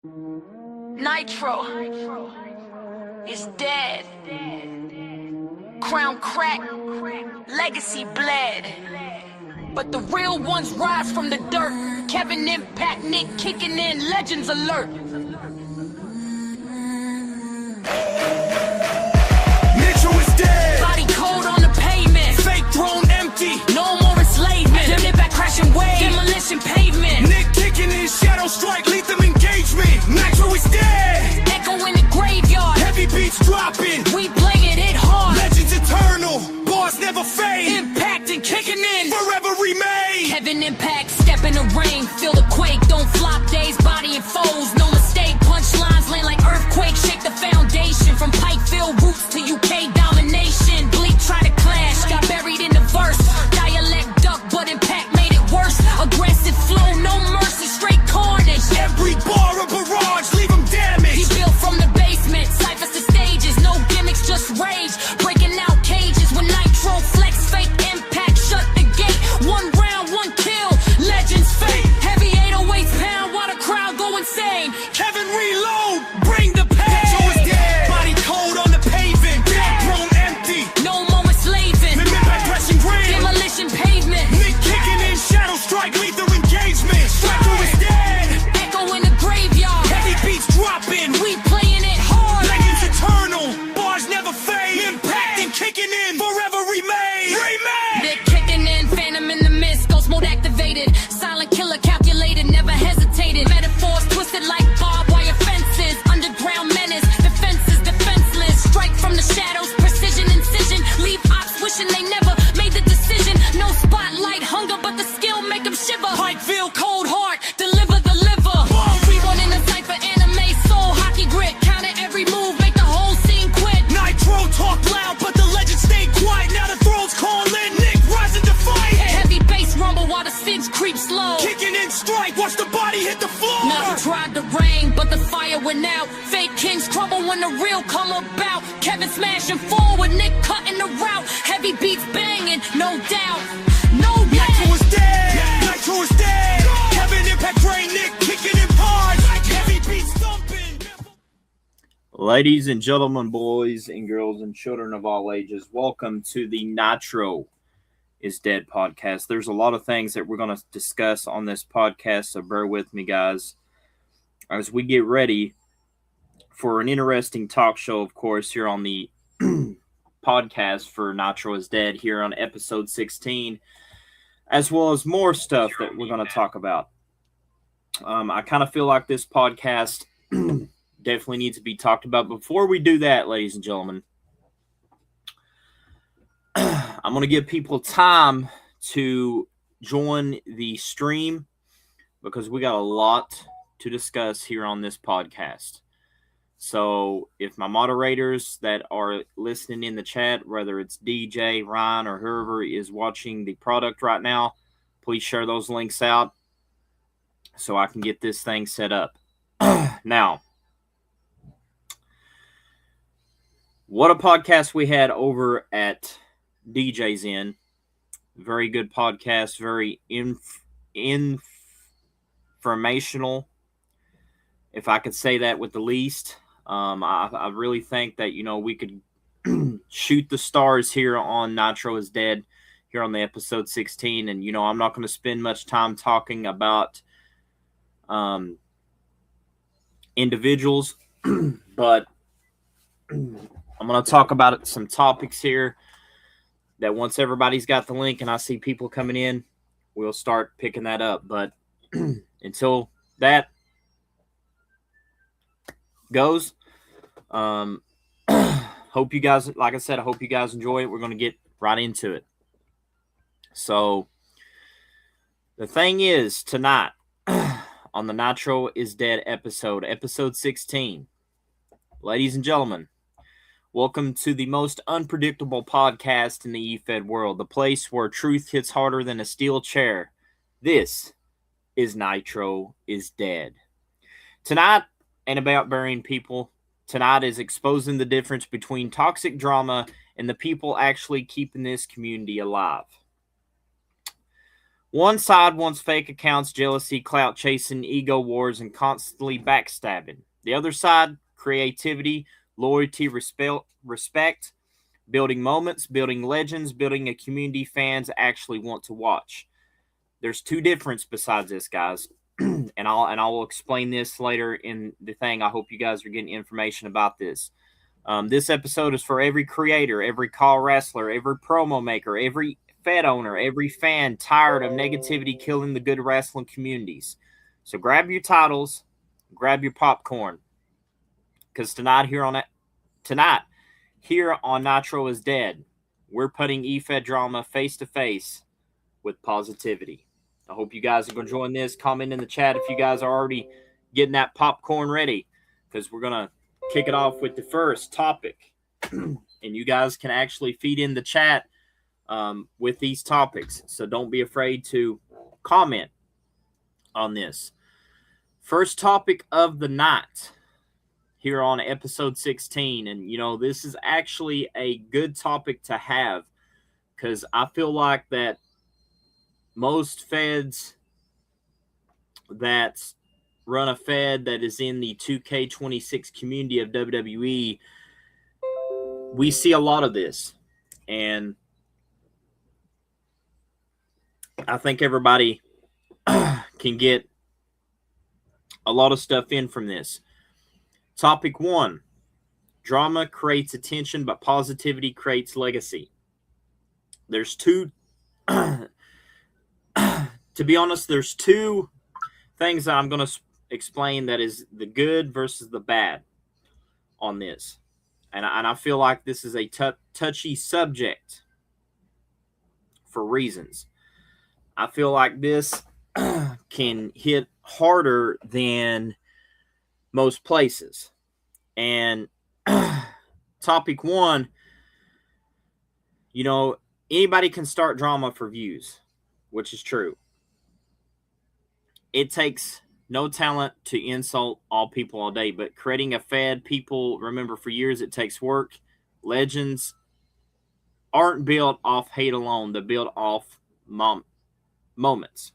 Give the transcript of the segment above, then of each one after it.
Nitro is dead. Crown crack, legacy bled. But the real ones rise from the dirt. Kevin Impact, Nick kicking in, legends alert. Nitro is dead. Body cold on the pavement. Fake throne empty. No more enslavement. Them Impact crashing waves. Demolition pavement. Nick kicking in, shadow strike, lethal engagement. Nitro is dead. Echo in the graveyard. Heavy beats dropping. We bling it, hit hard. Legends eternal. Bars never fade. Impact and kicking in. Forever remain. Kevin Impact, step in the rain. Feel the quake, don't flop days, body and foes. No mistake, punchlines land like earthquake. Shake the foundation from Pikeville roots to UK domination. Bleak try to clash, got buried in the verse. Dialect duck, but Impact made it worse. Aggressive flow, no mercy, straight carnage. Every bar a barrage, leave them damaged. He built from the basement, ciphers to stages. No gimmicks, just rage. Breaking out cages with Nitro flex. Fake Impact, shut the gate. One round, one kill. Legends fate. Heavy 808 pound while the crowd go insane. Kevin reload, bring the pain. Nitro is dead. Body cold on the pavement. Dead throne empty. No more enslaving. The Impact pressing green. Demolition pavement. Nick kicking in, shadow strike, lethal engagement. Nitro is dead. Echo in the graveyard. Heavy beats dropping. We playing it hard. Legends eternal. Bars never fade. Impact and kicking in. Forever remain. Remain. They're kicking in, phantom in the mist, ghost mode activated. Silent killer calculated, never hesitated. Metaphors twisted like barbed wire fences. Underground menace, defenses defenseless. Strike from the shadows, precision incision. Leave ops wishing they never made the decision. No spotlight, hunger, but the skill make them shiver. Pikeville, Cold heart, deliver the liver. We run in a cipher, anime, soul, hockey grit. Counter every move, make the whole scene quit. Nitro talk loud, but the legends stay quiet. Now the thrones calling. Nick rising to fight. Heavy bass rumble while the stench creeps slow. Kicking in strike, watch the body hit the floor. Nothing tried to rain, but the fire went out. Fake kings crumble when the real come about. Kevin smashing forward, Nick cutting the route. Heavy beats banging, no doubt. No doubt. Nitro is dead. Nitro is dead. Kevin Impact Brain, Nick kicking in bars. Heavy beats thumping. Ladies and gentlemen, boys and girls and children of all ages, welcome to the Nitro is Dead podcast. There's a lot of things that we're going to discuss on this podcast, so bear with me, guys, as we get ready for an interesting talk show, of course, here on the podcast for Nitro is Dead here on episode 16, as well as more stuff that we're going to talk about. I kind of feel like this podcast definitely needs to be talked about. Before we do that, ladies and gentlemen, I'm going to give people time to join the stream because we got a lot to discuss here on this podcast. So if my moderators that are listening in the chat, whether it's DJ, Ryan, or whoever is watching the product right now, please share those links out so I can get this thing set up. Now, what a podcast we had over at DJ's In. Very good podcast, very informational, if I could say that with the least. I really think that, we could shoot the stars here on Nitro is Dead, here on the episode 16. And, I'm not going to spend much time talking about individuals, but I'm going to talk about some topics here that once everybody's got the link and I see people coming in, we'll start picking that up. But until that goes, hope you guys, like I said, I hope you guys enjoy it. We're going to get right into it. So the thing is, tonight on the Nitro is Dead episode 16, ladies and gentlemen, welcome to the most unpredictable podcast in the eFed world, the place where truth hits harder than a steel chair. This is Nitro is Dead. Tonight ain't about burying people. Tonight is exposing the difference between toxic drama and the people actually keeping this community alive. One side wants fake accounts, jealousy, clout chasing, ego wars, and constantly backstabbing. The other side, creativity, loyalty, respect, building moments, building legends, building a community fans actually want to watch. There's two differences besides this, guys. and I will explain this later in the thing. I hope you guys are getting information about this. This episode is for every creator, every call wrestler, every promo maker, every Fed owner, every fan tired of negativity killing the good wrestling communities. So grab your titles, grab your popcorn, because tonight here on Nitro is Dead, we're putting eFed drama face to face with positivity. I hope you guys are going to join this. Comment in the chat if you guys are already getting that popcorn ready, because we're going to kick it off with the first topic. And you guys can actually feed in the chat with these topics. So don't be afraid to comment on this. First topic of the night here on episode 16. And, this is actually a good topic to have, because I feel like that most feds that run a fed that is in the 2K26 community of WWE, we see a lot of this. And I think everybody can get a lot of stuff in from this. Topic 1, drama creates attention, but positivity creates legacy. There's two, to be honest, there's two things that I'm going to explain that is the good versus the bad on this. And I feel like this is a touchy subject for reasons. I feel like this can hit harder than most places. And topic 1, anybody can start drama for views, which is true. It takes no talent to insult all people all day, but creating a fad, people remember for years, it takes work. Legends aren't built off hate alone. They're built off moments.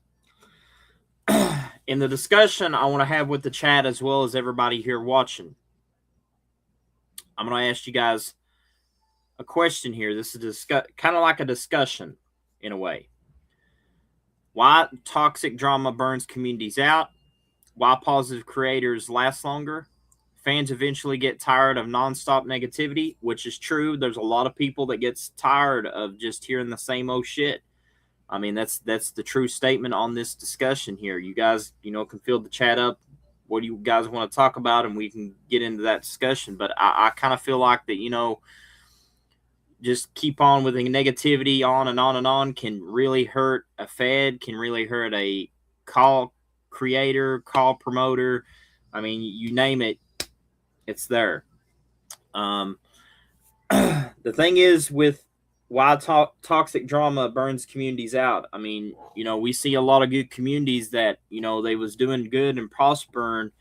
In the discussion I want to have with the chat as well as everybody here watching, I'm going to ask you guys a question here. This is kind of like a discussion in a way. Why toxic drama burns communities out? Why positive creators last longer? Fans eventually get tired of nonstop negativity, which is true. There's a lot of people that gets tired of just hearing the same old shit. I mean, that's the true statement on this discussion here. You guys, can fill the chat up. What do you guys want to talk about? And we can get into that discussion. But I kind of feel like that, just keep on with the negativity on and on and on can really hurt a fed, can really hurt a call creator, call promoter. I mean, you name it, it's there. The thing is with why toxic drama burns communities out. I mean, we see a lot of good communities that, they was doing good and prospering,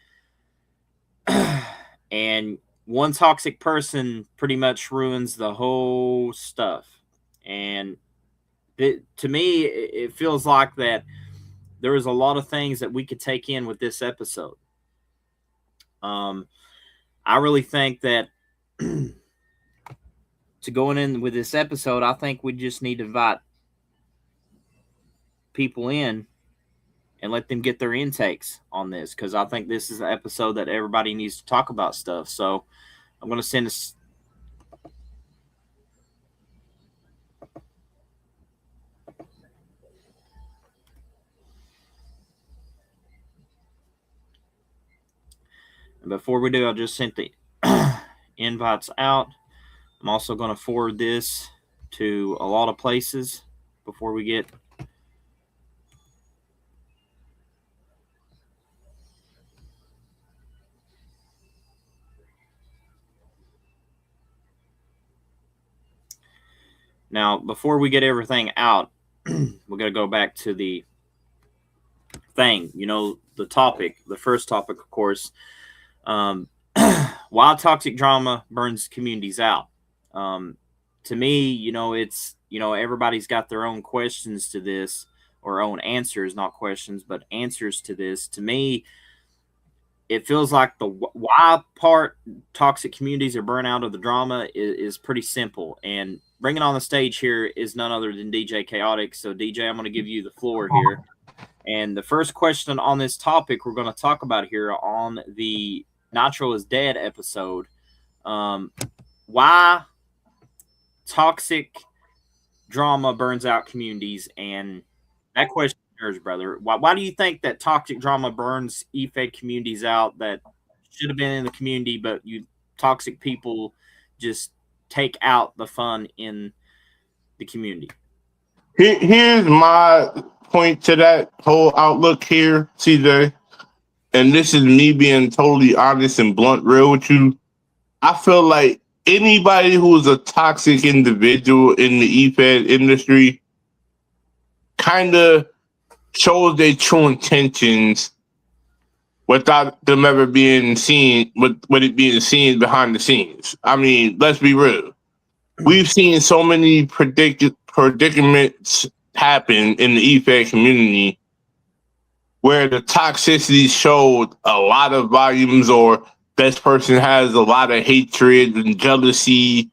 and one toxic person pretty much ruins the whole stuff. And to me, it feels like that there is a lot of things that we could take in with this episode. I really think that to going in with this episode, I think we just need to invite people in and let them get their intakes on this, because I think this is an episode that everybody needs to talk about stuff. So I'm going to send us. And before we do, I just sent the invites out. I'm also going to forward this to a lot of places before we get. Now, before we get everything out, we're going to go back to the thing, the topic, the first topic, of course. Why toxic drama burns communities out. To me, it's, everybody's got their own questions to this, or own answers, not questions, but answers to this. To me, it feels like the why part toxic communities are burnt out of the drama is pretty simple. And bringing on the stage here is none other than DJ Chaotic. So, DJ, I'm going to give you the floor here. And the first question on this topic we're going to talk about here on the Nitro is Dead episode, why toxic drama burns out communities. And that question is yours, brother. Why do you think that toxic drama burns E-Fed communities out that should have been in the community, but you toxic people just take out the fun in the community? Here's my point to that whole outlook here, CJ. And this is me being totally honest and blunt, real with you. I feel like anybody who's a toxic individual in the E-Fed industry kind of shows their true intentions without them ever being seen, with it being seen behind the scenes. I mean, let's be real. We've seen so many predicaments happen in the E-Fed community where the toxicity showed a lot of volumes, or this person has a lot of hatred and jealousy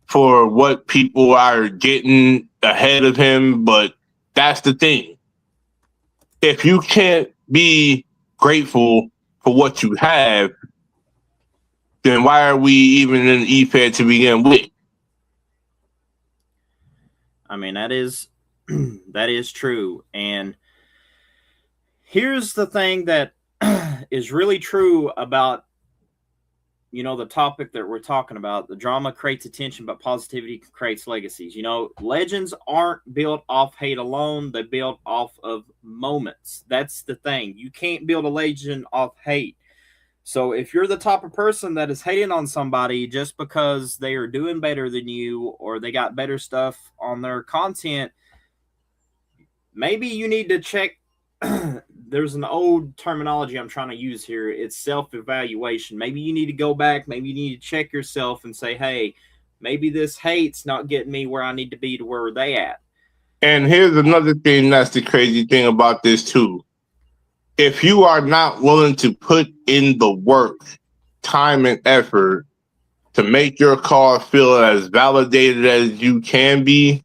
for what people are getting ahead of him. But that's the thing. If you can't be grateful for what you have, then why are we even in E-Fed to begin with? I mean, that is true. And here's the thing that is really true about, the topic that we're talking about. The drama creates attention, but positivity creates legacies. Legends aren't built off hate alone. They're built off of moments. That's the thing. You can't build a legend off hate. So if you're the type of person that is hating on somebody just because they are doing better than you or they got better stuff on their content, maybe you need to check. There's an old terminology I'm trying to use here. It's self-evaluation. Maybe you need to go back. Maybe you need to check yourself and say, hey, maybe this hate's not getting me where I need to be to where they at. And here's another thing that's the crazy thing about this too. If you are not willing to put in the work, time, and effort to make your cause feel as validated as you can be,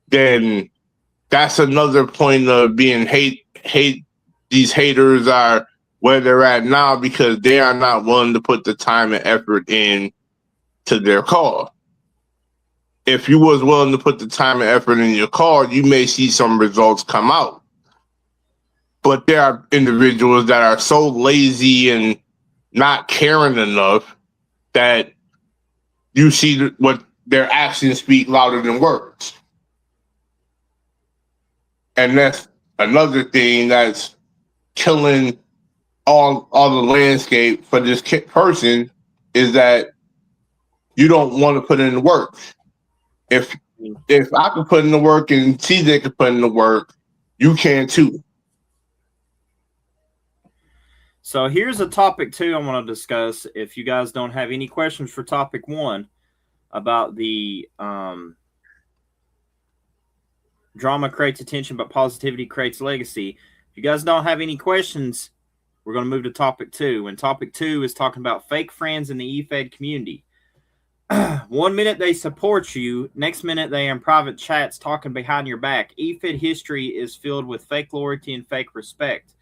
then that's another point of being hate. These haters are where they're at now because they are not willing to put the time and effort in to their cause. If you was willing to put the time and effort in your cause, you may see some results come out. But there are individuals that are so lazy and not caring enough that you see what their actions speak louder than words. And that's another thing that's killing all the landscape for this person, is that you don't want to put in the work. If I can put in the work and TJ can put in the work, you can too. So here's a topic 2 I want to discuss. If you guys don't have any questions for topic 1 about the drama creates attention, but positivity creates legacy. If you guys don't have any questions, we're going to move to topic 2. And topic 2 is talking about fake friends in the E-Fed community. 1 minute they support you, next minute they are in private chats talking behind your back. E-Fed history is filled with fake loyalty and fake respect.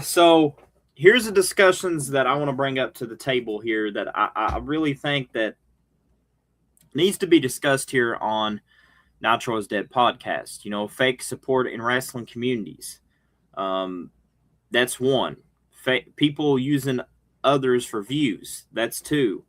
So here's the discussions that I want to bring up to the table here that I really think that needs to be discussed here on Nitro is Dead podcast. Fake support in wrestling communities. That's 1. People using others for views. That's 2.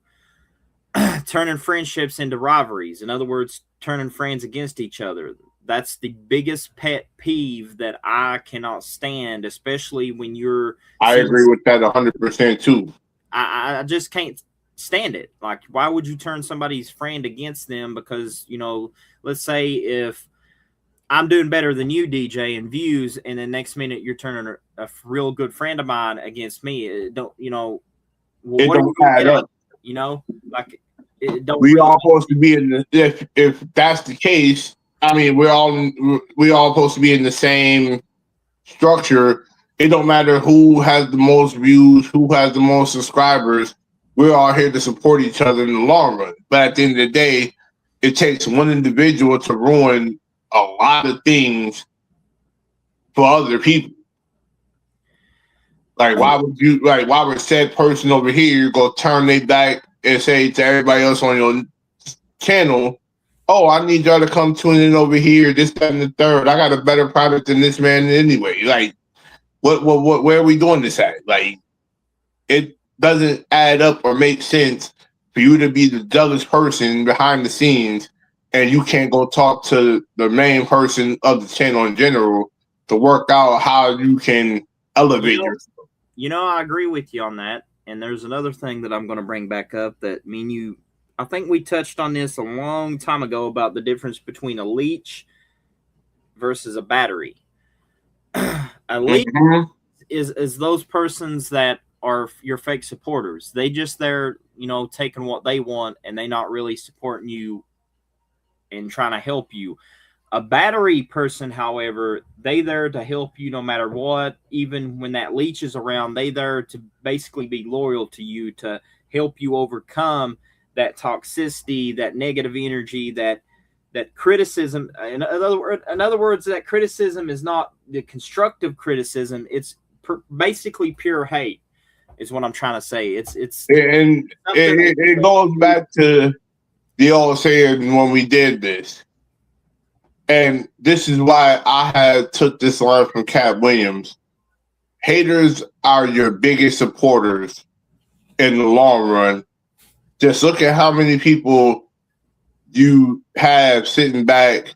Turning friendships into rivalries. In other words, turning friends against each other. That's the biggest pet peeve that I cannot stand, especially when you're... I agree with that 100% too. I just can't stand it. Like, why would you turn somebody's friend against them? Because, let's say if I'm doing better than you, DJ, in views, and the next minute you're turning a real good friend of mine against me. It don't, what it don't add up. Like, it don't. We all supposed to be in the, if that's the case, I mean, we all supposed to be in the same structure. It don't matter who has the most views, who has the most subscribers. We're all here to support each other in the long run. But at the end of the day, it takes one individual to ruin a lot of things for other people. Like, why would said person over here go turn their back and say to everybody else on your channel, oh, I need y'all to come tune in over here, this, that, and the third. I got a better product than this man anyway. Like, what, where are we doing this at? Like, it doesn't add up or make sense for you to be the jealous person behind the scenes and you can't go talk to the main person of the channel in general to work out how you can elevate yourself. I agree with you on that. And there's another thing that I'm going to bring back up that I think we touched on this a long time ago about the difference between a leech versus a battery. A leech is those persons that are your fake supporters. They just they're taking what they want and they not really supporting you and trying to help you. A battery person, however, they there to help you no matter what. Even when that leech is around, they there to basically be loyal to you, to help you overcome that toxicity, that negative energy, that criticism. In other words, that criticism is not the constructive criticism. It's basically pure hate, is what I'm trying to say. It goes back to the old saying when we did this. And this is why I had took this line from Cat Williams. Haters are your biggest supporters in the long run. Just look at how many people you have sitting back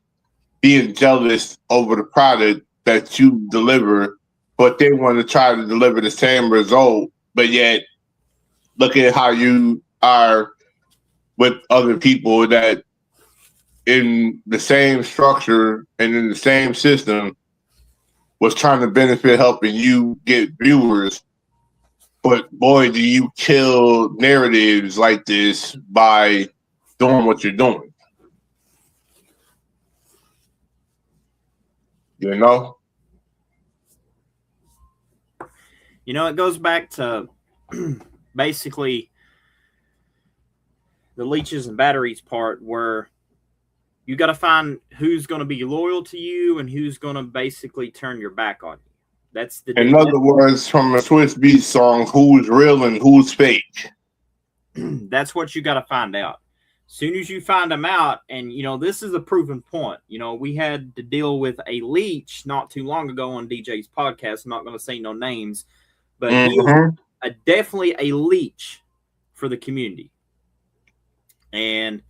being jealous over the product that you deliver, but they want to try to deliver the same result, but yet look at how you are with other people that in the same structure and in the same system was trying to benefit helping you get viewers. But boy, do you kill narratives like this by doing what you're doing. You know? It goes back to basically the leeches and batteries part where you got to find who's going to be loyal to you and who's going to basically turn your back on you. That's in other words, from a Swiss Beats song, who's real and who's fake. That's what you got to find out. As soon as you find them out, and this is a proven point. We had to deal with a leech not too long ago on DJ's podcast. I'm not going to say no names, but he is definitely a leech for the community. And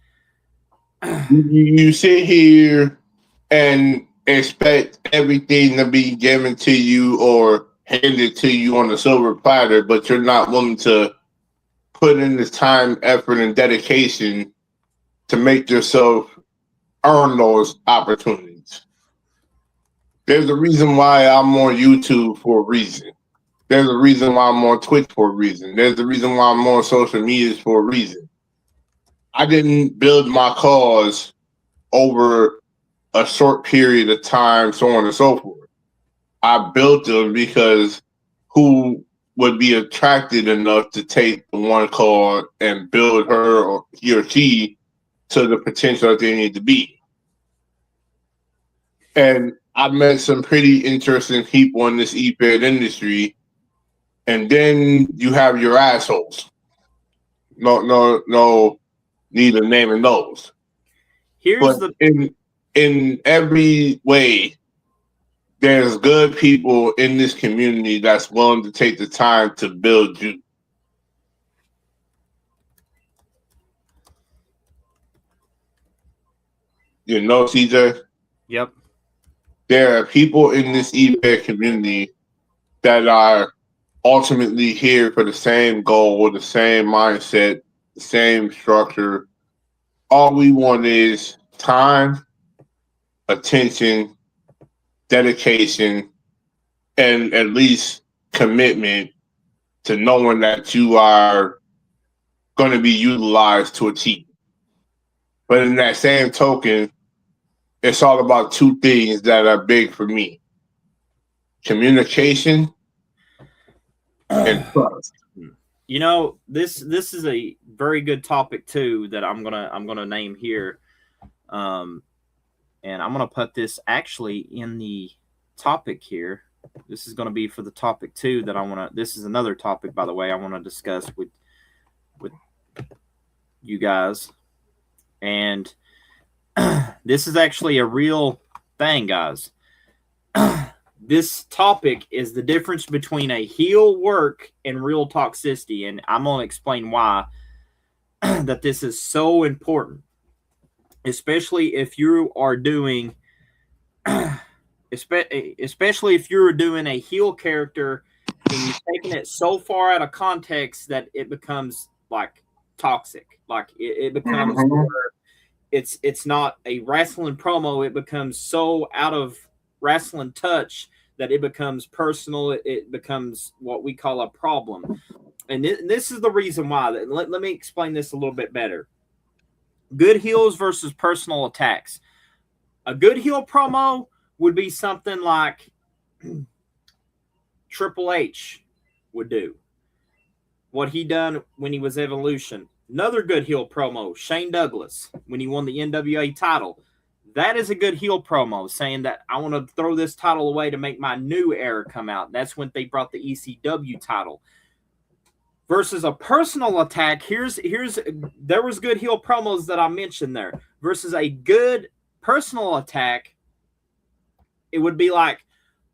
you sit here and expect everything to be given to you or handed to you on a silver platter, but you're not willing to put in this time, effort, and dedication to make yourself earn those opportunities. There's a reason why I'm on YouTube for a reason. There's a reason why I'm on Twitch for a reason. There's a reason why I'm on social media for a reason. I didn't build my cause over a short period of time, so on and so forth. I built them because who would be attracted enough to take the one call and build her or he or she to the potential that they need to be. And I met some pretty interesting people in this e-bed industry. And then you have your assholes. No need of naming those. In every way, there's good people in this community that's willing to take the time to build you. CJ? Yep. There are people in this eBay community that are ultimately here for the same goal, the same mindset, the same structure. All we want is time, attention, dedication, and at least commitment to knowing that you are going to be utilized to achieve. But in that same token, it's all about two things that are big for me: communication and trust. You know, this is a very good topic too that I'm gonna name here, and I'm gonna put this actually in the topic here. This is gonna be for the topic too that I wanna. This is another topic, by the way, I want to discuss with you guys, and this is actually a real thing, guys. This topic is the difference between a heel work and real toxicity, and I'm going to explain why that this is so important, especially if you are doing, especially if you're doing a heel character and you're taking it so far out of context that it becomes like toxic, like it becomes it's not a wrestling promo. It becomes so out of wrestling touch that it becomes personal. It becomes what we call a problem. And this is the reason why. Let me explain this a little bit better. Good heels versus personal attacks. A good heel promo would be something like Triple H would do. What he done when he was Evolution. Another good heel promo, Shane Douglas, when he won the NWA title. That is a good heel promo, saying that I want to throw this title away to make my new era come out. That's when they brought the ECW title. Versus a personal attack, there was good heel promos that I mentioned there. Versus a good personal attack, it would be like,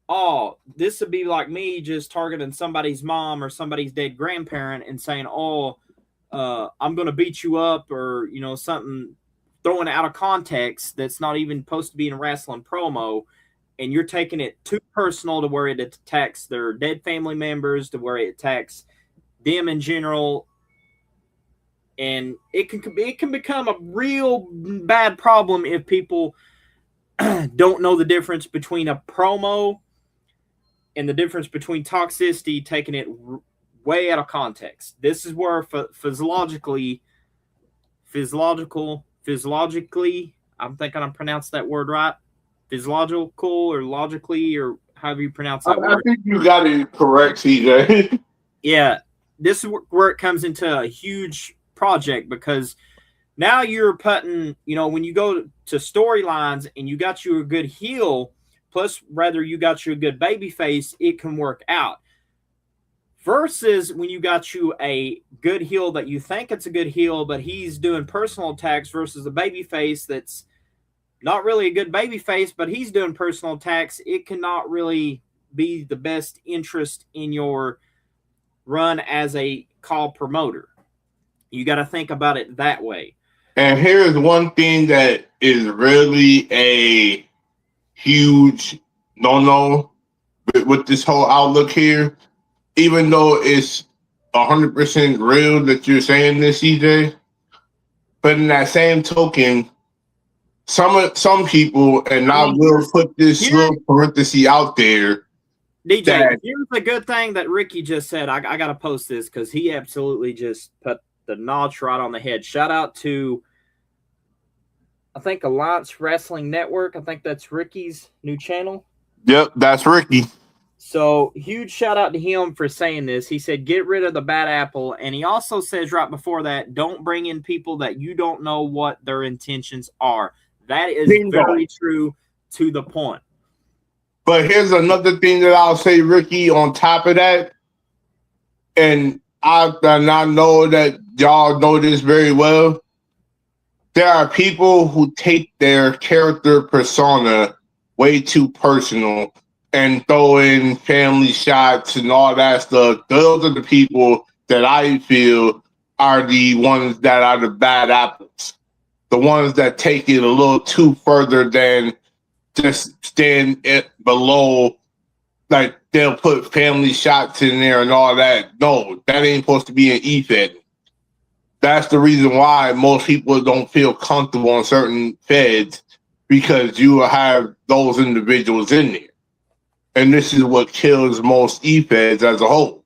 oh, this would be like me just targeting somebody's mom or somebody's dead grandparent and saying, oh, I'm going to beat you up, or, you know, something, throwing it out of context that's not even supposed to be in a wrestling promo, and you're taking it too personal to where it attacks their dead family members, to where it attacks them in general, and it can become a real bad problem if people don't know the difference between a promo and the difference between toxicity, taking it way out of context. This is where physiologically, I'm thinking I pronounced that word right. Physiological or logically, or however you pronounce that word. I think you got it correct, CJ. Yeah, this is where it comes into a huge project, because now you're putting, you know, when you go to storylines and you got you a good heel, plus rather you got you a good baby face, it can work out. Versus when you got you a good heel that you think it's a good heel, but he's doing personal attacks, versus a baby face that's not really a good baby face, but he's doing personal attacks, it cannot really be the best interest in your run as a call promoter. You got to think about it that way. And here's one thing that is really a huge no-no with this whole outlook here. Even though it's 100% real that you're saying this, CJ, but in that same token, some people, and I will put this little parenthesis out there. DJ, here's a good thing that Ricky just said. I got to post this because he absolutely just put the notch right on the head. Shout out to, I think, Alliance Wrestling Network. I think that's Ricky's new channel. Yep, that's Ricky. So, huge shout out to him for saying this. He said, get rid of the bad apple. And he also says right before that, don't bring in people that you don't know what their intentions are. That is very true to the point. But here's another thing that I'll say, Ricky, on top of that. And I know that y'all know this very well. There are people who take their character persona way too personal and throw in family shots and all that stuff. Those are the people that I feel are the ones that are the bad apples. The ones that take it a little too further than just stand it below. Like, they'll put family shots in there and all that. No, that ain't supposed to be an E-Fed. That's the reason why most people don't feel comfortable on certain feds, because you will have those individuals in there. And this is what kills most E-Feds as a whole,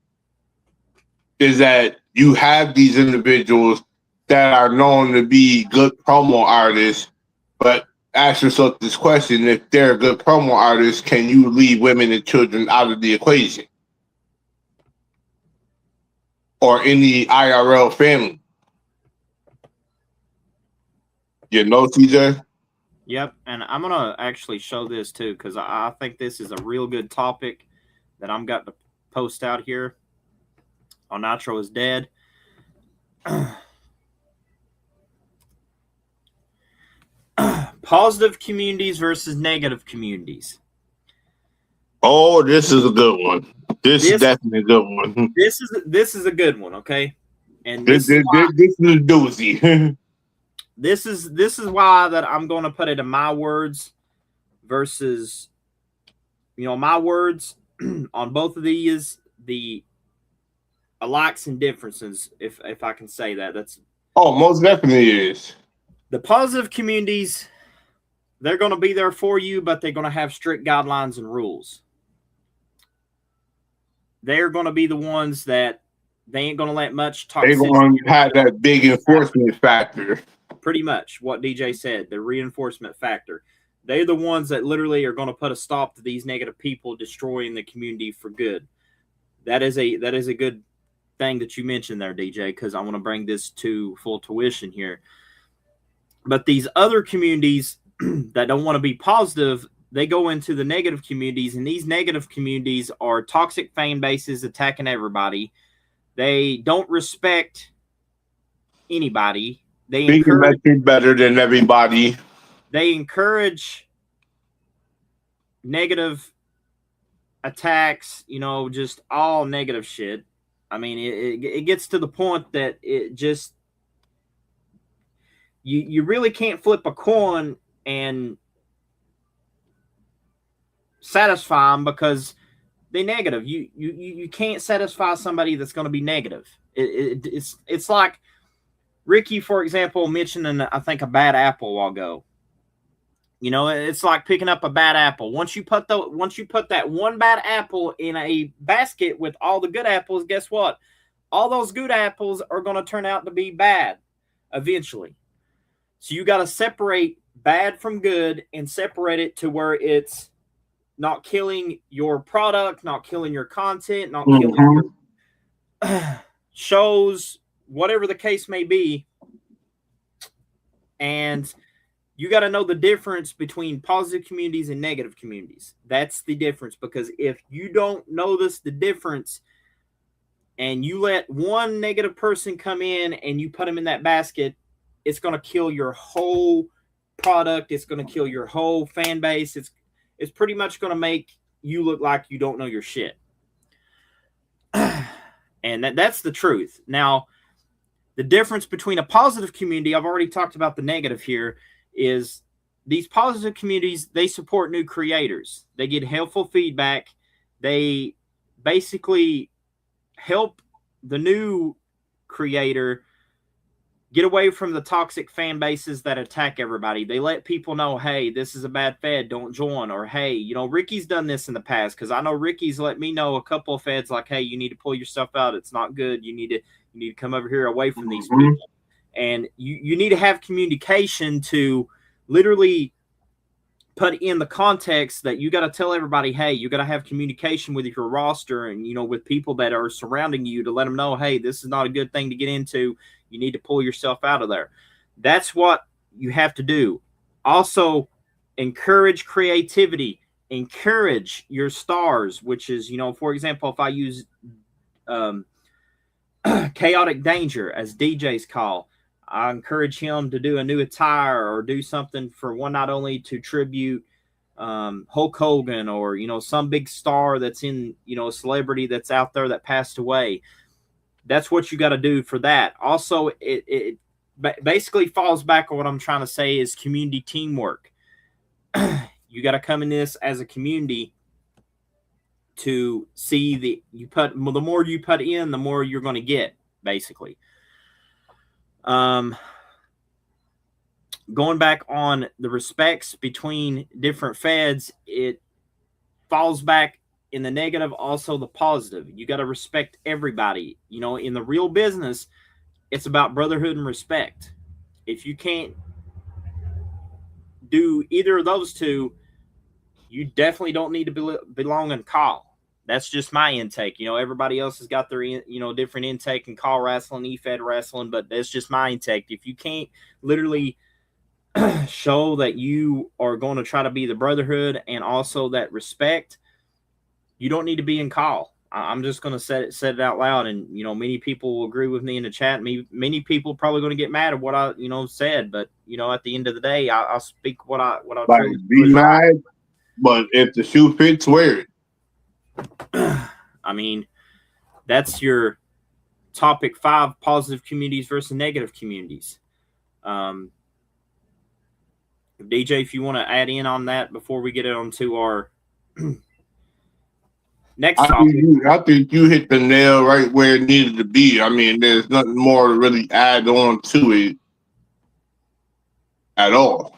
is that you have these individuals that are known to be good promo artists, but ask yourself this question: if they're a good promo artist, can you leave women and children out of the equation, or any IRL family? You know, TJ. Yep, and I'm gonna actually show this too because I think this is a real good topic that I'm got to post out here on Nitro is Dead. Positive communities versus negative communities. Oh, this is a good one. This is definitely a good one. This is a good one, okay? And This is a doozy. This is why that I'm going to put it in my words versus, my words on both of these, the likes and differences, if I can say that. That's most definitely is. The positive communities, they're going to be there for you, but they're going to have strict guidelines and rules. They're going to be the ones that they ain't going to let much toxicity. They're going to have that big enforcement factor. Pretty much what DJ said, the reinforcement factor. They're the ones that literally are going to put a stop to these negative people destroying the community for good. That is a good thing that you mentioned there, DJ, because I want to bring this to full tuition here. But these other communities that don't want to be positive, they go into the negative communities, and these negative communities are toxic fan bases attacking everybody. They don't respect anybody. They thinking that you're better than everybody. They encourage negative attacks, just all negative shit. I mean, it gets to the point that it just you really can't flip a coin and satisfy them because they're negative. You can't satisfy somebody that's going to be negative. It's like Ricky, for example, mentioning, I think, a bad apple a while ago. It's like picking up a bad apple. Once you put that one bad apple in a basket with all the good apples, guess what? All those good apples are going to turn out to be bad eventually. So you got to separate bad from good and separate it to where it's not killing your product, not killing your content, not killing your shows, whatever the case may be. And you got to know the difference between positive communities and negative communities. That's the difference, because if you don't notice the difference and you let one negative person come in and you put them in that basket, it's going to kill your whole product. It's going to kill your whole fan base. It's pretty much going to make you look like you don't know your shit. And that's the truth. Now, the difference between a positive community, I've already talked about the negative here, is these positive communities, they support new creators. They get helpful feedback. They basically help the new creator get away from the toxic fan bases that attack everybody. They let people know, hey, this is a bad fed, don't join. Or, hey, Ricky's done this in the past, because I know Ricky's let me know a couple of feds like, hey, you need to pull yourself out. It's not good. You need to come over here away from these people. And you need to have communication to literally put in the context that you got to tell everybody, hey, you got to have communication with your roster and, with people that are surrounding you to let them know, hey, this is not a good thing to get into. You need to pull yourself out of there. That's what you have to do. Also, encourage creativity. Encourage your stars, which is, for example, if I use Chaotic Danger, as DJ's call, I encourage him to do a new attire or do something for one night only to tribute Hulk Hogan or, some big star that's in, a celebrity that's out there that passed away. That's what you got to do for that. Also, it basically falls back on what I'm trying to say is community teamwork. You got to come in this as a community to see the more you put in, the more you're going to get, basically. Going back on the respects between different feds, it falls back in the negative, also the positive. You got to respect everybody. In the real business, it's about brotherhood and respect. If you can't do either of those two, you definitely don't need to belong in call. That's just my intake. Everybody else has got their, different intake in call wrestling, E-Fed wrestling, but that's just my intake. If you can't literally show that you are going to try to be the brotherhood and also that respect, you don't need to be in call. I'm just going to set it out loud, and many people will agree with me in the chat. Many people probably going to get mad at what I said, but at the end of the day, I'll speak what I like truly be mad, but if the shoe fits, wear it. I mean, that's your topic 5: positive communities versus negative communities. DJ, if you want to add in on that before we get on to our next topic. I think you hit the nail right where it needed to be. I mean, there's nothing more to really add on to it at all.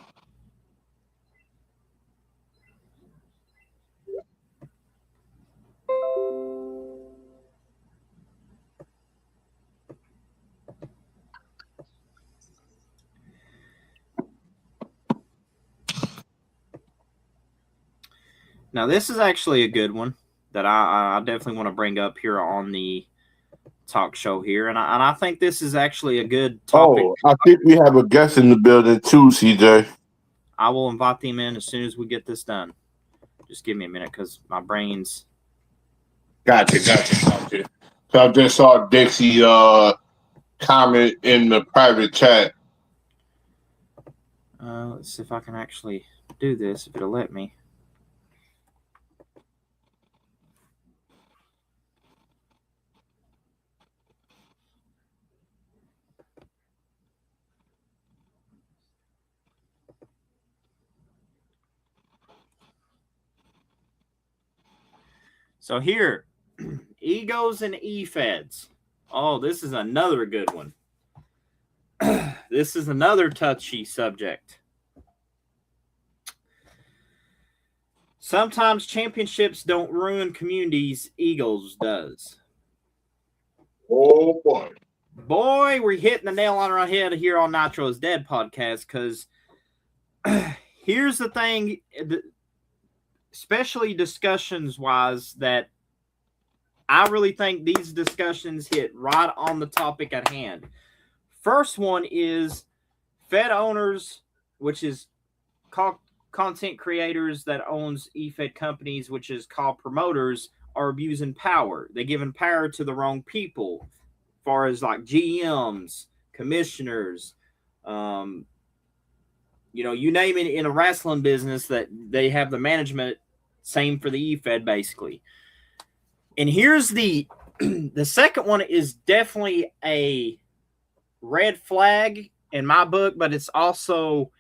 Now, this is actually a good one that I definitely want to bring up here on the talk show here, and I think this is actually a good topic. Oh, I think we have a guest in the building too, CJ. I will invite them in as soon as we get this done. Just give me a minute because my brain's... Gotcha. So I just saw Dixie comment in the private chat. Let's see if I can actually do this, if it'll let me. So here, egos and E-Feds. Oh, this is another good one. This is another touchy subject. Sometimes championships don't ruin communities, egos does. Oh, boy. Boy, we're hitting the nail on our head here on Nitro is Dead podcast, because here's the thing, especially discussions-wise, that I really think these discussions hit right on the topic at hand. First one is Fed owners, which is called content creators that owns E-Fed companies, which is called promoters, are abusing power. They're giving power to the wrong people, as far as like GMs, commissioners, you name it in a wrestling business that they have the management. Same for the E-Fed, basically. And here's the second one is definitely a red flag in my book, but it's also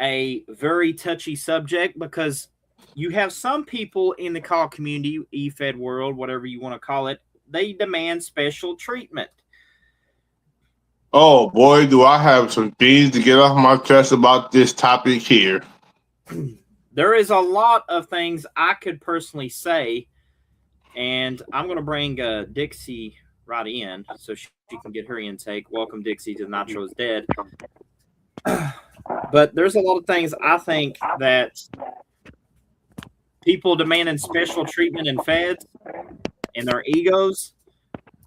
a very touchy subject, because you have some people in the call community, E-Fed world, whatever you want to call it, they demand special treatment. Oh, boy, do I have some things to get off my chest about this topic here. There is a lot of things I could personally say, and I'm going to bring Dixie right in so she can get her intake. Welcome, Dixie, to Nitro is Dead. But there's a lot of things I think that people demanding special treatment in feds and their egos,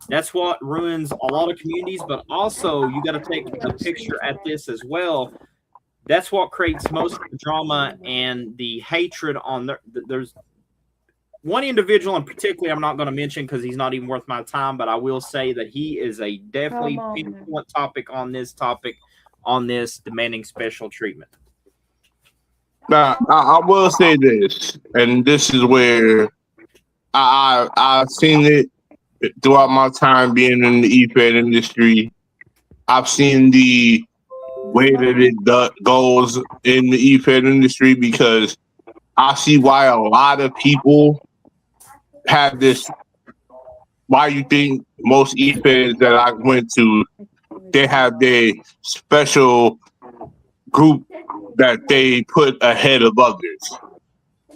that's what ruins a lot of communities. But also, you got to take a picture at this as well. That's what creates most of the drama and the hatred on there's one individual in particular I'm not going to mention because he's not even worth my time, but I will say that he is a definitely pinpoint topic on this demanding special treatment. Now, I will say this, and this is where I've seen it throughout my time being in the E-Fed industry. I've seen the way that it goes in the E-Fed industry, because I see why a lot of people have this. Why you think most E-Feds that I went to, they have their special group that they put ahead of others.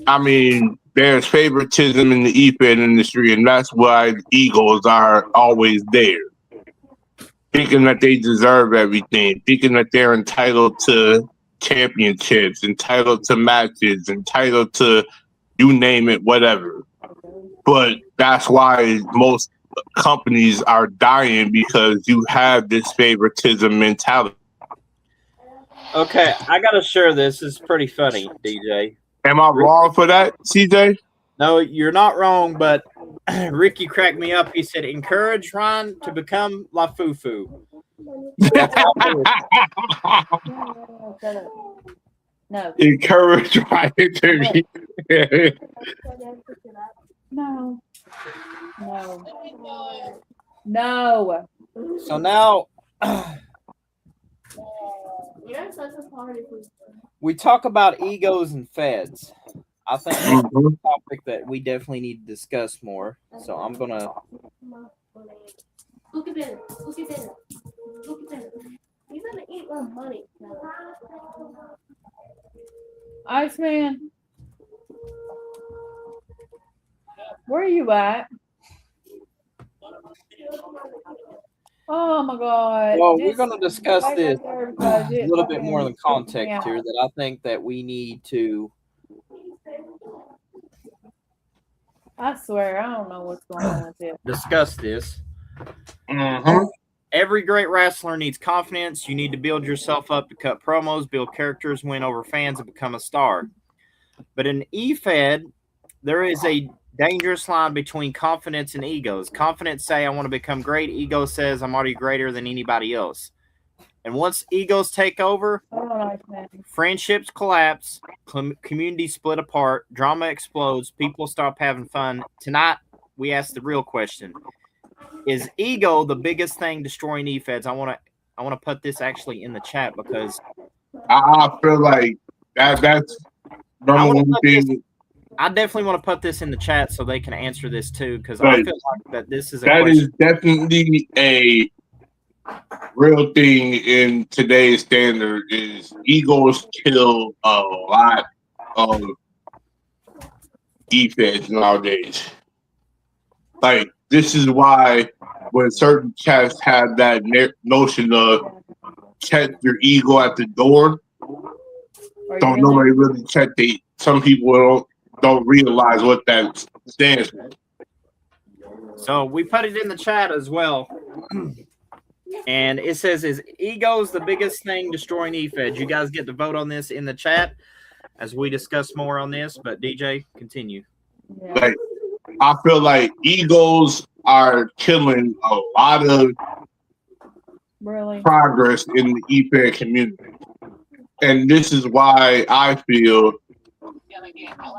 I mean, there's favoritism in the E-Fed industry, and that's why egos are always there. Thinking that they deserve everything, thinking that they're entitled to championships, entitled to matches, entitled to you name it, whatever. But that's why most companies are dying, because you have this favoritism mentality. Okay, I gotta share this. It's pretty funny, DJ. Am I wrong for that, CJ? No, you're not wrong, but Ricky cracked me up. He said, encourage Ryan to become La Fufu. That's how No. Encourage Ryan to be. No. No. No. So now we talk about egos and feds. I think that's a topic that we definitely need to discuss more. So I'm gonna. Look at that. Look at that. Look at that. You're gonna eat my money. Iceman. Where are you at? Oh my God. Well, we're gonna discuss this a a little bit more in the context here. That I think that we need to. I swear, I don't know what's going on with this. Discuss this. Mm-hmm. Every great wrestler needs confidence. You need to build yourself up to cut promos, build characters, win over fans, and become a star. But in E-Fed, there is a dangerous line between confidence and egos. Confidence say, I want to become great. Ego says, I'm already greater than anybody else. And once egos take over, friendships collapse, communities split apart, drama explodes, people stop having fun. Tonight, we ask the real question. Is ego the biggest thing destroying E-Feds? I want to put this actually in the chat because I feel like that's number one thing. I definitely want to put this in the chat so they can answer this too, because Right. I feel like that this is a That question. is definitely a real thing in today's standard. Is egos kill a lot of E-Feds nowadays. Like, this is why when certain chats have that notion of check your ego at the door, don't nobody really check some people don't realize what that stands for. So we put it in the chat as well. And it says, is egos the biggest thing destroying E-Feds? You guys get to vote on this in the chat as we discuss more on this. But DJ, continue. Like, I feel like egos are killing a lot of progress in the E-Fed community. And this is why I feel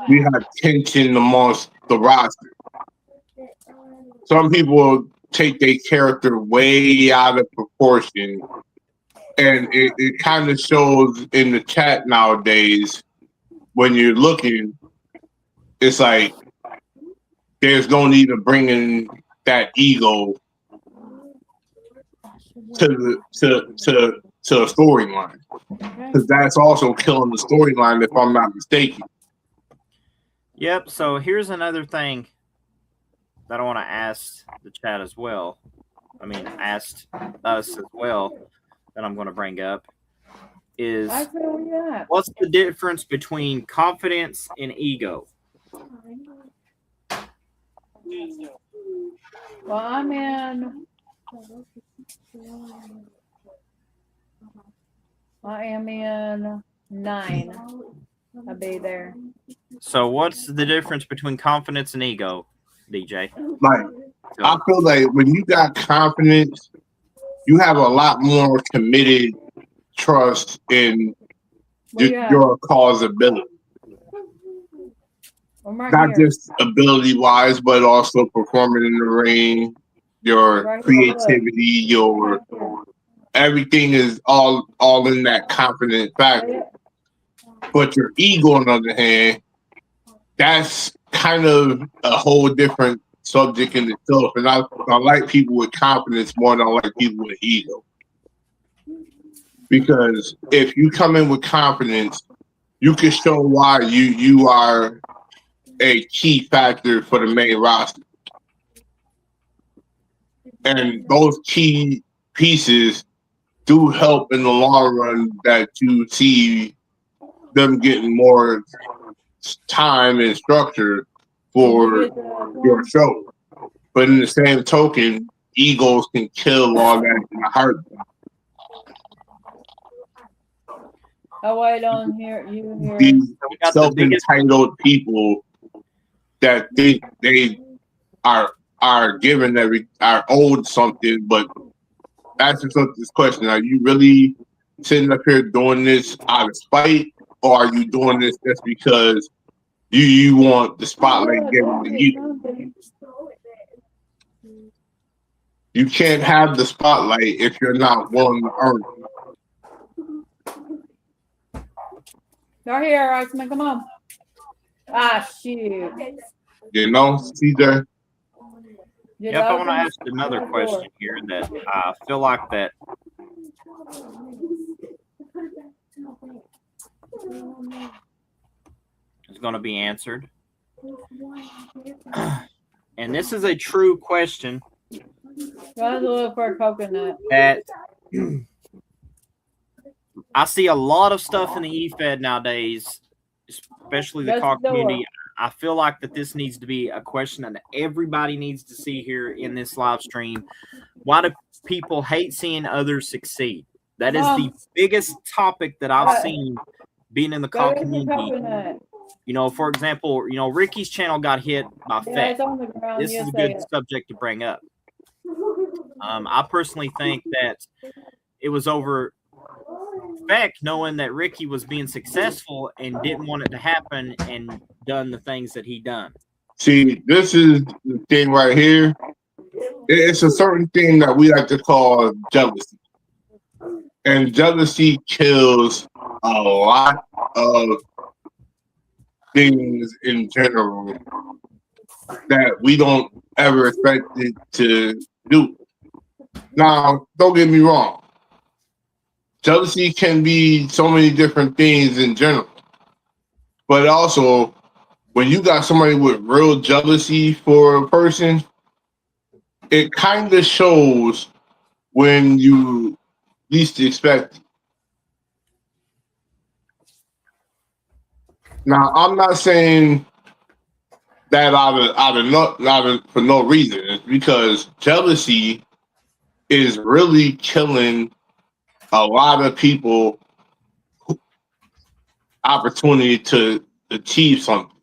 we have tension amongst the roster. Some people take their character way out of proportion, and it kind of shows in the chat nowadays. When you're looking, it's like there's no need of bringing that ego to a storyline, because that's also killing the storyline, if I'm not mistaken. Yep. So here's another thing that I want to ask the chat as well. I mean, asked us as well that I'm going to bring up is what's the difference between confidence and ego? Well, I'm in. I am in 9. I'll be there. So what's the difference between confidence and ego, DJ? Like, I feel like when you got confidence, you have a lot more committed trust in your cause ability. Not just ability wise, but also performing in the ring, your creativity, your everything is all in that confident factor. But your ego, on the other hand, that's kind of a whole different subject in itself. And I like people with confidence more than I like people with ego. Because if you come in with confidence, you can show why you are a key factor for the main roster. And those key pieces do help in the long run that you see them getting more time and structure for your show. But in the same token, egos can kill all that in a heartbeat. Oh, I don't hear you here. These we got the biggest. self-entitled people that think they are given are owed something, but ask yourself this question: are you really sitting up here doing this out of spite, or are you doing this just because you want the spotlight given to you? You can't have the spotlight if you're not willing to earn it. They're here, Iceman. Come on. Ah, shoot. You know, CJ? Yep, I want to ask another question here that I feel like that is going to be answered. And this is a true question. Gotta look for a coconut. That I see a lot of stuff in the eFed nowadays, especially the car community. I feel like that this needs to be a question that everybody needs to see here in this live stream. Why do people hate seeing others succeed? That is the biggest topic that I've seen being in the car community. You know, for example, you know, Ricky's channel got hit by Feck. This is a good subject to bring up. I personally think that it was over Feck knowing that Ricky was being successful and didn't want it to happen and done the things that he done. See, this is the thing right here. It's a certain thing that we like to call jealousy. And jealousy kills a lot of things in general that we don't ever expect it to do. Now, don't get me wrong. Jealousy can be so many different things in general. But also, when you got somebody with real jealousy for a person, it kind of shows when you least expect it. Now, I'm not saying that for no reason. It's because jealousy is really killing a lot of people opportunity to achieve something.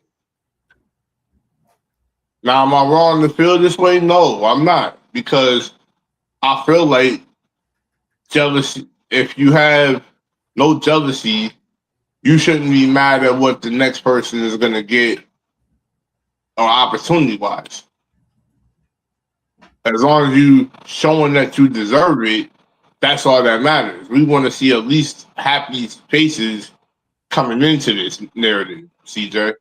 Now, am I wrong to feel this way? No, I'm not, because I feel like jealousy, if you have no jealousy, you shouldn't be mad at what the next person is going to get or opportunity-wise. As long as you showing that you deserve it, that's all that matters. We want to see at least happy faces coming into this narrative, CJ.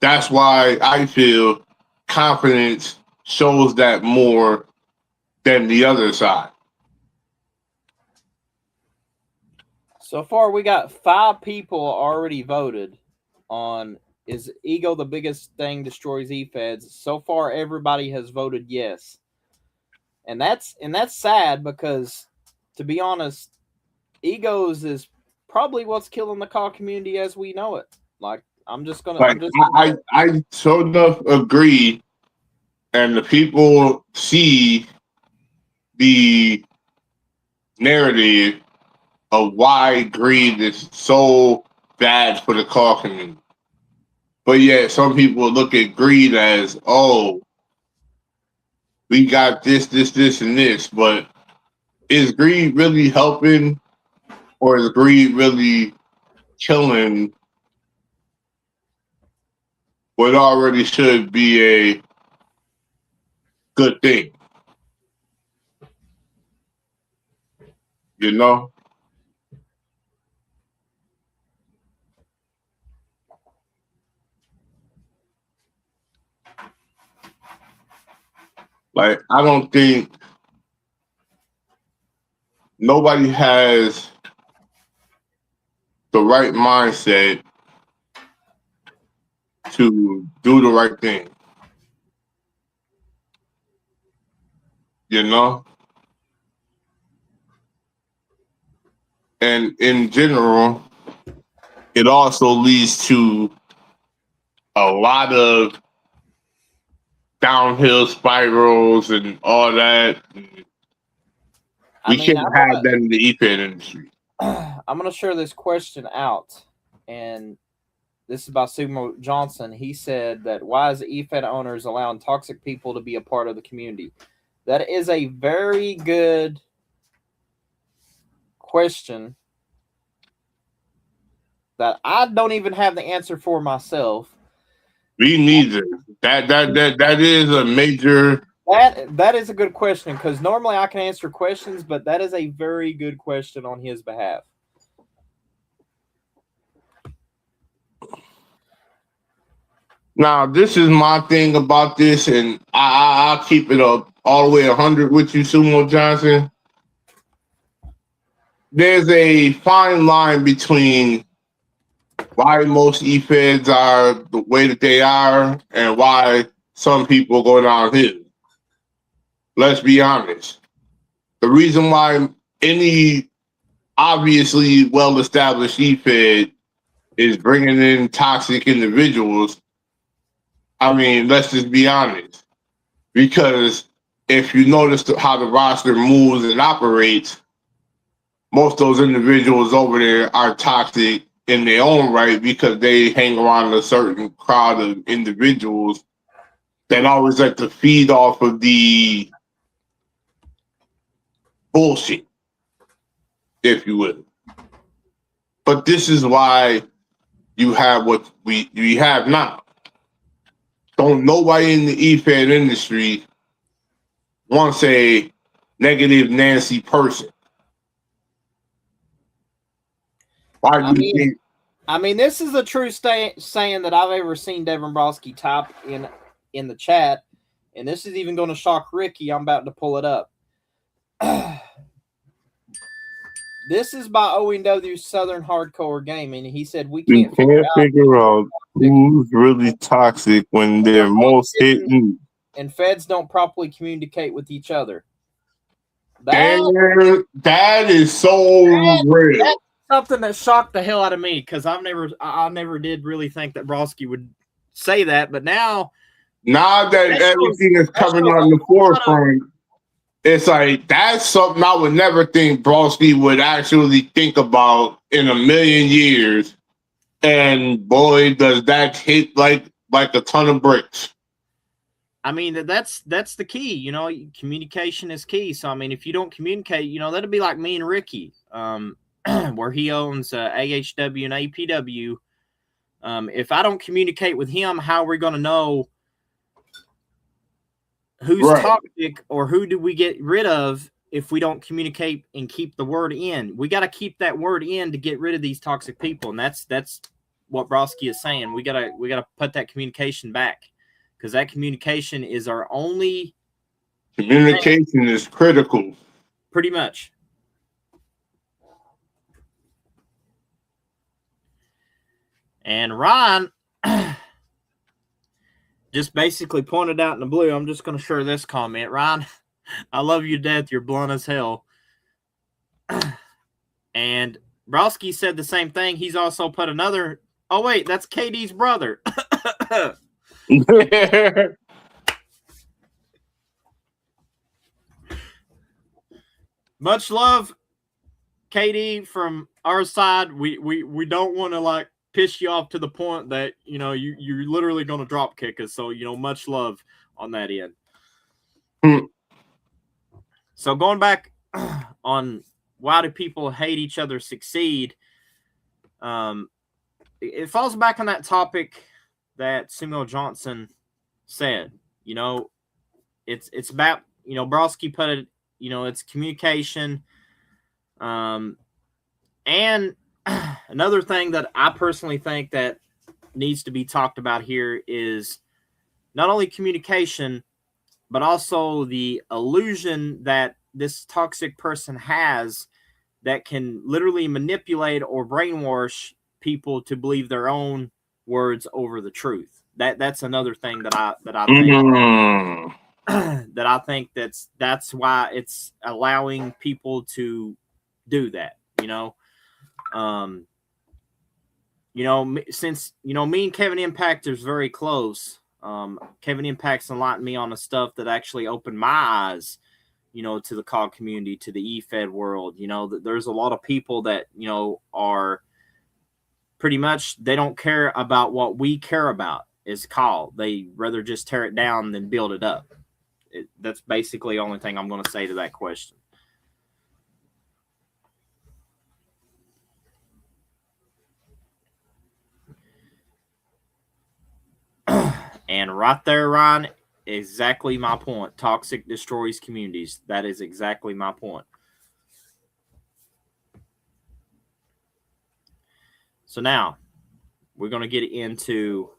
That's why I feel confidence shows that more than the other side. So far, we got 5 people already voted on is ego the biggest thing destroys eFeds. So far, everybody has voted yes. And that's sad because, to be honest, egos is probably what's killing the car community as we know it. Like, I sort of agree, and the people see the narrative of why greed is so bad for the car community. But yet some people look at greed as, oh, we got this, and this. But is greed really helping, or is greed really killing what already should be a good thing? You know? Like, I don't think nobody has the right mindset to do the right thing. You know? And in general, it also leads to a lot of downhill spirals and all that. We can't have that in the e-pad industry. I'm going to share this question out, and this is by Sumo Johnson. He said that why is EFED owners allowing toxic people to be a part of the community? That is a very good question that I don't even have the answer for myself. Me neither. That is a major. That is a good question, because normally I can answer questions, but that is a very good question on his behalf. Now, this is my thing about this, and I'll keep it up all the way 100 with you, Sumo Johnson. There's a fine line between why most e-feds are the way that they are and why some people go downhill. Let's be honest. The reason why any obviously well-established e-fed is bringing in toxic individuals, I mean, let's just be honest. Because if you notice how the roster moves and operates, most of those individuals over there are toxic in their own right because they hang around a certain crowd of individuals that always like to feed off of the bullshit, if you will. But this is why you have what we have now. Don't nobody in the e-fed industry wants a negative Nancy person. Why do you think? I mean, this is a true saying that I've ever seen Devin Broski type in the chat, and this is even going to shock Ricky. I'm about to pull it up. This is by ONW Southern Hardcore Gaming. He said we can't figure out who's really toxic when they're most hitting. And feds don't properly communicate with each other. That is so real. That's something that shocked the hell out of me, because I never did really think that Broski would say that, but now that everything is coming on the forefront, it's like that's something I would never think Broski would actually think about in a million years. And boy, does that hit like a ton of bricks. I mean, that's the key. You know, communication is key. So I mean, if you don't communicate, you know, that'd be like me and Ricky, where he owns AHW and APW. If I don't communicate with him, how are we going to know who's toxic or who do we get rid of if we don't communicate and keep the word in? We got to keep that word in to get rid of these toxic people, and that's what Broski is saying. We gotta put that communication back, because that communication is our only. Communication is critical. Pretty much. And Ryan just basically pointed out in the blue. I'm just going to share this comment. Ryan, I love you to death. You're blunt as hell. And Broski said the same thing. He's also put another. Oh, wait, that's KD's brother. Much love, KD, from our side. We don't want to like piss you off to the point that, you know, you're literally going to drop kick us. So, you know, much love on that end. So going back on why do people hate each other succeed, it falls back on that topic that Sumo Johnson said. You know, it's about, you know, Broski put it, you know, it's communication. And another thing that I personally think that needs to be talked about here is not only communication, but also the illusion that this toxic person has that can literally manipulate or brainwash people to believe their own words over the truth. That's another thing that I think that I think that's why it's allowing people to do that, you know. Since me and Kevin Impact is very close. Kevin Impact's enlightened me on the stuff that actually opened my eyes, to the COG community, to the eFed world. There's a lot of people that, are pretty much, they don't care about what we care about is COG. They rather just tear it down than build it up. That's basically the only thing I'm going to say to that question. And right there, Ryan, exactly my point. Toxic destroys communities. That is exactly my point. So now we're going to get into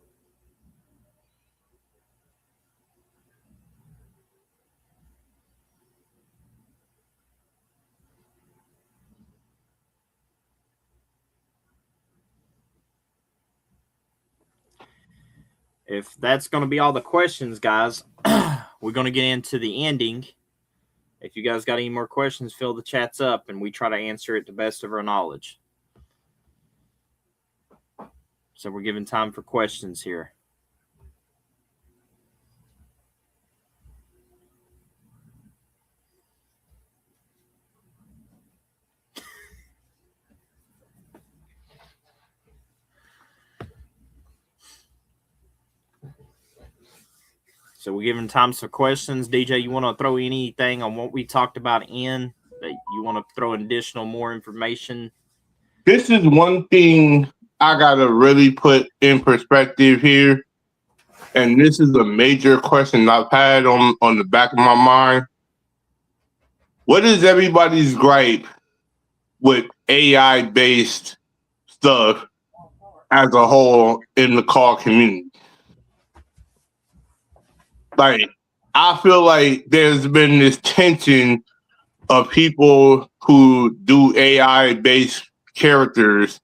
if that's going to be all the questions, guys, we're going to get into the ending. If you guys got any more questions, fill the chats up, and we try to answer it to the best of our knowledge. So we're giving time for questions here. So we're giving time for questions. DJ, you want to throw anything on what we talked about in that you want to throw additional more information? This is one thing I got to really put in perspective here. And this is a major question I've had on the back of my mind. What is everybody's gripe with AI-based stuff as a whole in the COG community? Like, I feel like there's been this tension of people who do AI-based characters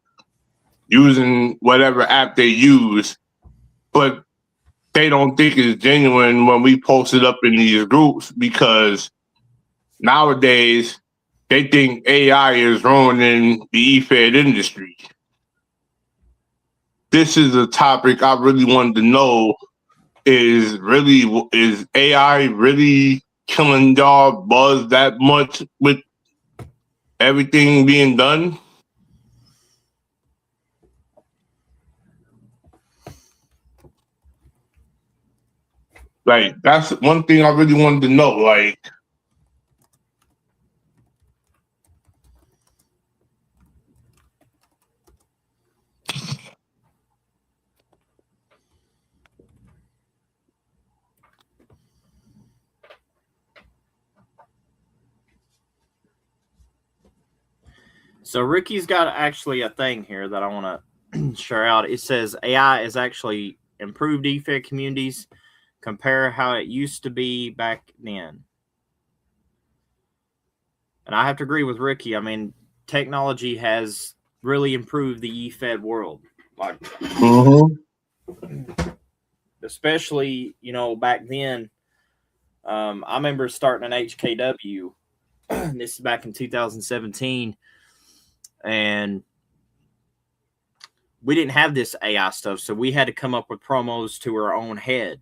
using whatever app they use, but they don't think it's genuine when we post it up in these groups, because nowadays they think AI is ruining the eFed industry. This is a topic I really wanted to know. Is AI really killing y'all buzz that much with everything being done? Like, that's one thing I really wanted to know. Like, So Ricky's got actually a thing here that I want to share out. It says AI is actually improved eFed communities. Compare how it used to be back then. And I have to agree with Ricky. I mean, technology has really improved the eFed world. Like, especially, back then, I remember starting an HKW. This is back in 2017. And we didn't have this AI stuff, so we had to come up with promos to our own head.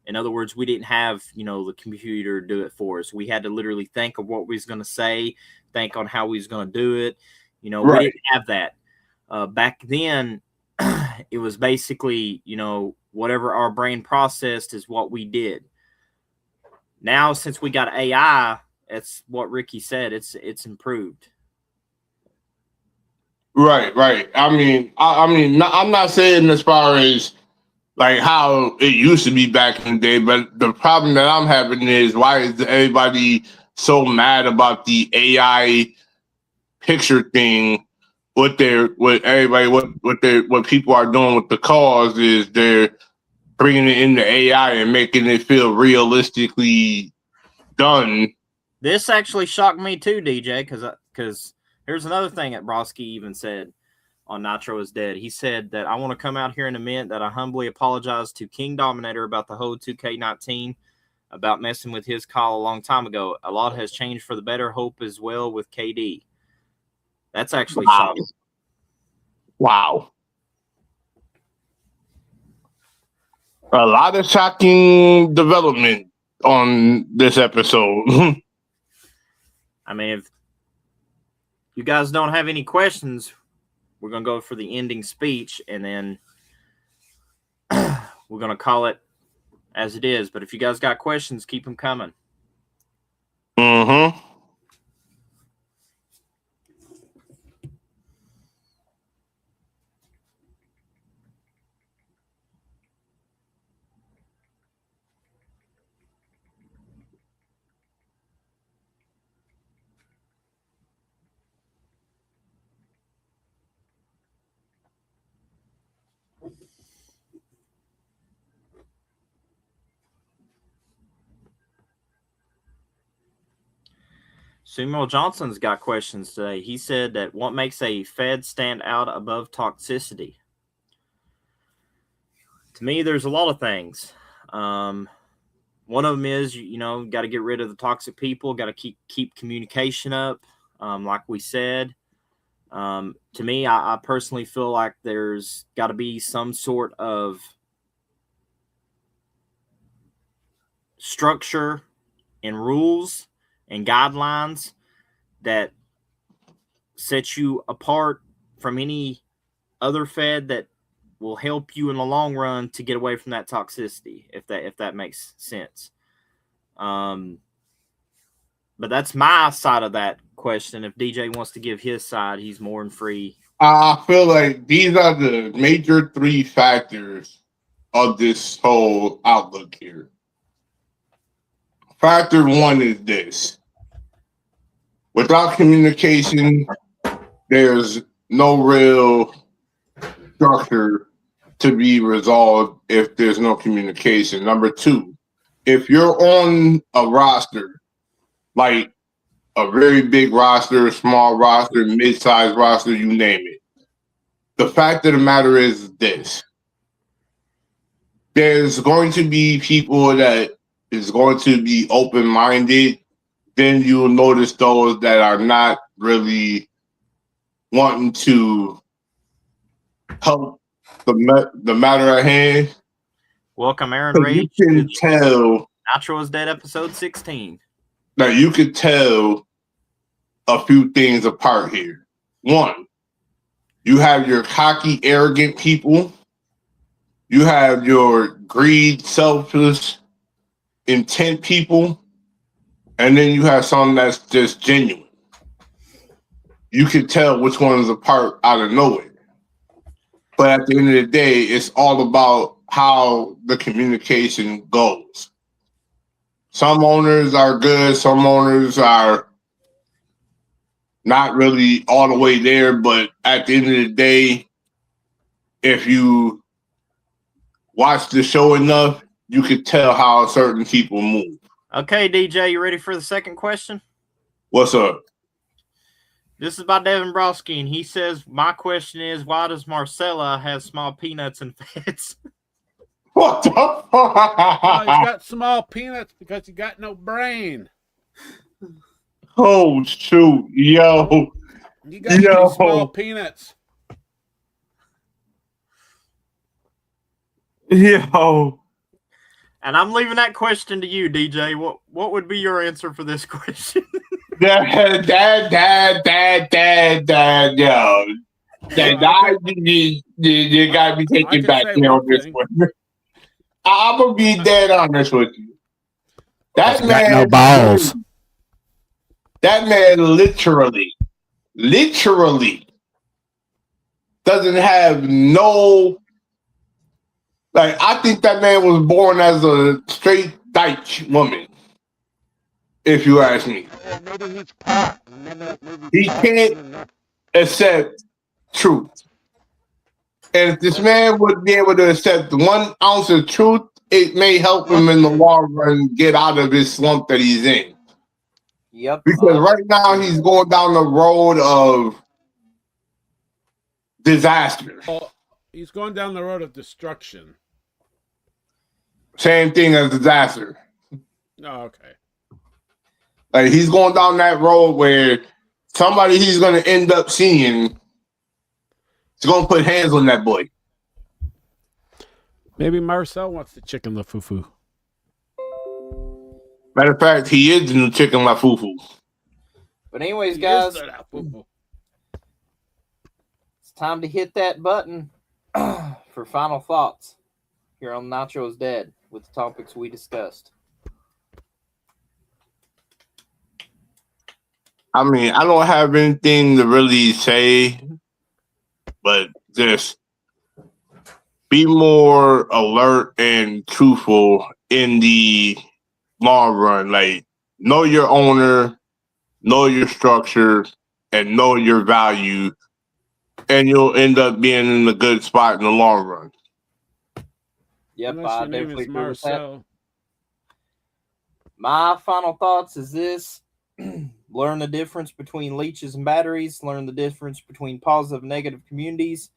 In other words, we didn't have, the computer do it for us. We had to literally think of what we was going to say, think on how we was going to do it. Right. We didn't have that. Back then, it was basically, whatever our brain processed is what we did. Now, since we got AI, it's what Ricky said. It's improved. Right. I mean, I'm not saying as far as like how it used to be back in the day, but the problem that I'm having is, why is everybody so mad about the AI picture thing? What people are doing with the cause is they're bringing it into AI and making it feel realistically done. This actually shocked me too, DJ, because here's another thing that Broski even said on Nitro is Dead. He said that I want to come out here in a minute that I humbly apologize to King Dominator about the whole 2K19, about messing with his call a long time ago. A lot has changed for the better. Hope as well with KD. That's actually shocking. Wow. A lot of shocking development on this episode. I mean, if you guys don't have any questions, we're going to go for the ending speech, and then we're going to call it as it is. But if you guys got questions, keep them coming. Mm-hmm. Samuel Johnson's got questions today. He said that what makes a Fed stand out above toxicity? To me, there's a lot of things. One of them is, got to get rid of the toxic people, got to keep communication up, like we said. To me, I personally feel like there's got to be some sort of structure and rules and guidelines that set you apart from any other Fed that will help you in the long run to get away from that toxicity, if that makes sense. But that's my side of that question. If DJ wants to give his side, he's more than free. I feel like these are the major three factors of this whole outlook here. Factor one is this. Without communication, there's no real structure to be resolved if there's no communication. Number two, if you're on a roster, like a very big roster, small roster, mid-sized roster, you name it, the fact of the matter is this. There's going to be people that is going to be open-minded. Then you'll notice those that are not really wanting to help the matter at hand. Welcome, Aaron Reed. You can tell Nitro is Dead, episode 16. that you could tell a few things apart here. One, you have your cocky, arrogant people. You have your greed, selfish, intent people. And then you have some that's just genuine. You can tell which one is apart out of nowhere. But at the end of the day, it's all about how the communication goes. Some owners are good. Some owners are not really all the way there. But at the end of the day, if you watch the show enough, you could tell how certain people move. Okay, DJ, you ready for the second question? What's up? This is by Devin Broski, and he says, my question is, why does Marcella have small peanuts and fats? What the fuck? Oh, he's got small peanuts because he got no brain. Oh, shoot. Yo. You got these small peanuts. Yo. And I'm leaving that question to you, DJ. What would be your answer for this question? Dad, yo. You got to be taking back on this one. I'm going to be dead honest with you. That man, no balls. That man literally doesn't have no. Like, I think that man was born as a straight dyke woman, if you ask me. He can't accept truth. And if this man would be able to accept 1 ounce of truth, it may help him in the long run get out of this slump that he's in. Yep. Because right now he's going down the road of disaster. Well, he's going down the road of destruction. Same thing as disaster. Oh, okay. Like, he's going down that road where somebody he's going to end up seeing It's gonna put hands on that boy. Maybe Marcel wants the chicken lafufu. Matter of fact, he is the new chicken lafufu. But anyways, He guys, is the lafufu. it's time to hit that button for final thoughts here on Nitro is Dead with the topics we discussed. I mean, I don't have anything to really say, but just be more alert and truthful in the long run. Like, know your owner, know your structure, and know your value, and you'll end up being in a good spot in the long run. Yep, Unless I your name definitely is agree with that. Marcel. My final thoughts is this. Learn the difference between leeches and batteries. Learn the difference between positive and negative communities.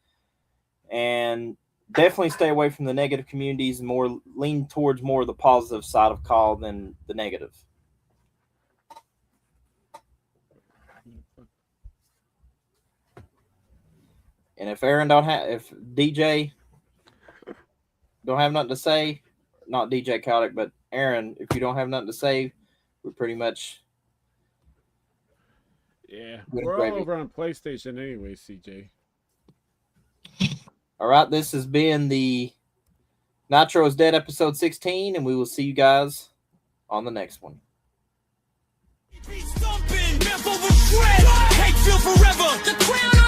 And definitely stay away from the negative communities and more lean towards more of the positive side of call than the negative. And if DJ don't have nothing to say, not DJ Kotick, but Aaron, if you don't have nothing to say, we're pretty much Yeah, good we're gravy. all over on PlayStation anyway, CJ. All right, this has been the Nitro is Dead episode 16, and we will see you guys on the next one. Beat stomping, Memphis with shred. Hate feel forever. The crown